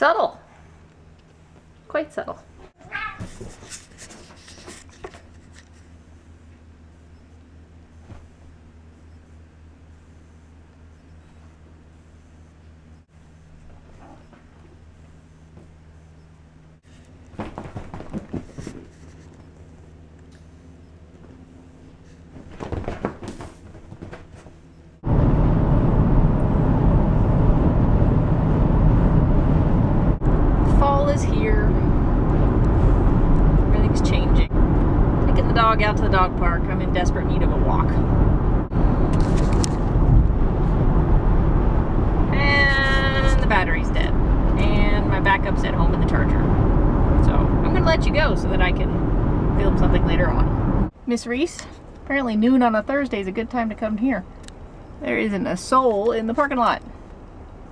Subtle. Quite subtle. Out to the dog park. I'm in desperate need of a walk. And the battery's dead. And my backup's at home in the charger. So I'm gonna let you go so that I can film something later on. Miss Reese, apparently noon on a Thursday is a good time to come here. There isn't a soul in the parking lot.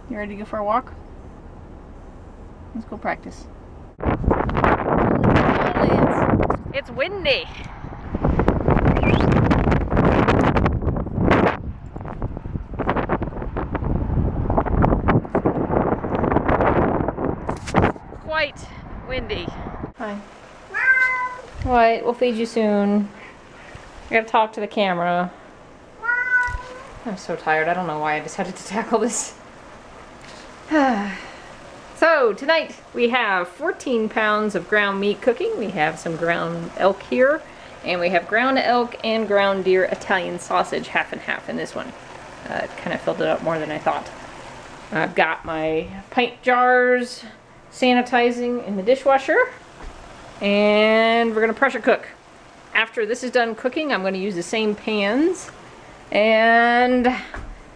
You ready to go for a walk? Let's go practice. It's windy. Quite windy. Hi. Mom. What? We'll feed you soon. I gotta talk to the camera. Mom. I'm so tired. I don't know why I decided to tackle this. So tonight we have 14 pounds of ground meat cooking. We have some ground elk here, and we have ground elk and ground deer Italian sausage, half and half in this one. It kind of filled it up more than I thought. I've got my pint jars sanitizing in the dishwasher, and we're gonna pressure cook. After this is done cooking, I'm gonna use the same pans and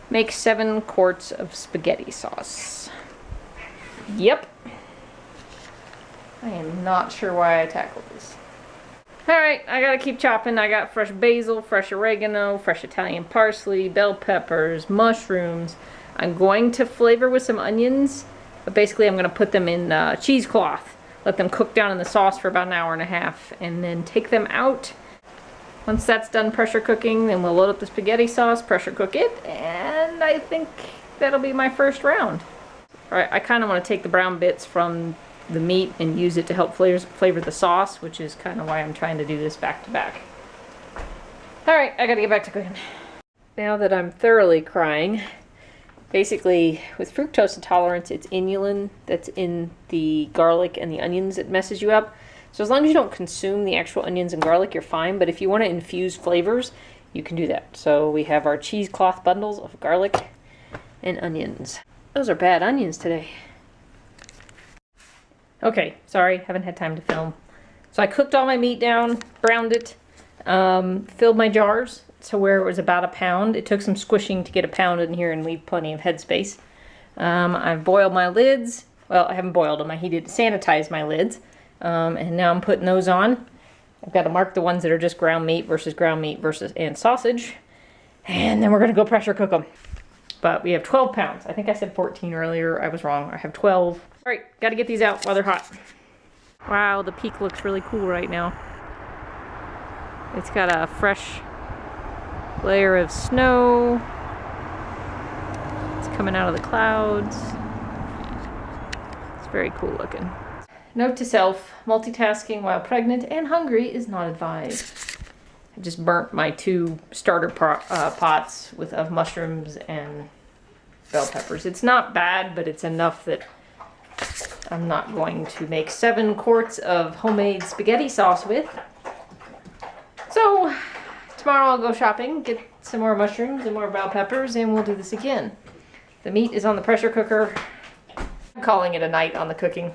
make 7 quarts of spaghetti sauce. Yep. I am not sure why I tackled this. Alright, I gotta keep chopping. I got fresh basil, fresh oregano, fresh Italian parsley, bell peppers, mushrooms. I'm going to flavor with some onions, but basically I'm gonna put them in cheesecloth. Let them cook down in the sauce for about an hour and a half, and then take them out. Once that's done pressure cooking, then we'll load up the spaghetti sauce, pressure cook it, and I think that'll be my first round. Alright, I kind of want to take the brown bits from the meat and use it to help flavor the sauce, which is kind of why I'm trying to do this back to back. Alright, I gotta get back to cooking. Now that I'm thoroughly crying, basically with fructose intolerance, it's inulin that's in the garlic and the onions that messes you up. So as long as you don't consume the actual onions and garlic, you're fine, but if you want to infuse flavors, you can do that. So we have our cheesecloth bundles of garlic and onions. Those are bad onions today. Okay, sorry, haven't had time to film. So I cooked all my meat down, browned it, filled my jars to where it was about a pound. It took some squishing to get a pound in here and leave plenty of headspace. I've boiled my lids. Well, I haven't boiled them. I heated, sanitized my lids. And now I'm putting those on. I've got to mark the ones that are just ground meat and sausage. And then we're going to go pressure cook them. But we have 12 pounds. I think I said 14 earlier. I was wrong. I have 12. All right, got to get these out while they're hot. Wow, the peak looks really cool right now. It's got a fresh layer of snow. It's coming out of the clouds. It's very cool looking. Note to self, multitasking while pregnant and hungry is not advised. I just burnt my 2 starter pots of mushrooms and bell peppers. It's not bad, but it's enough that I'm not going to make 7 quarts of homemade spaghetti sauce with. So tomorrow I'll go shopping, get some more mushrooms and more bell peppers, and we'll do this again. The meat is on the pressure cooker. I'm calling it a night on the cooking.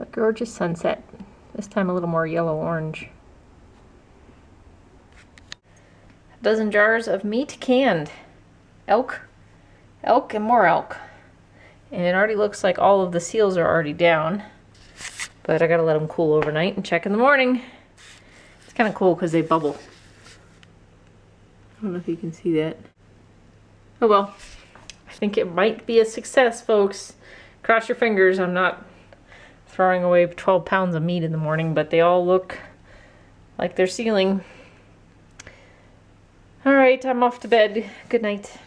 A gorgeous sunset. This time a little more yellow-orange. A dozen jars of meat canned. Elk, and more elk. And it already looks like all of the seals are already down. But I gotta let them cool overnight and check in the morning. It's kind of cool because they bubble. I don't know if you can see that. Oh well. I think it might be a success, folks. Cross your fingers. I'm not throwing away 12 pounds of meat in the morning, but they all look like they're sealing. All right, I'm off to bed. Good night.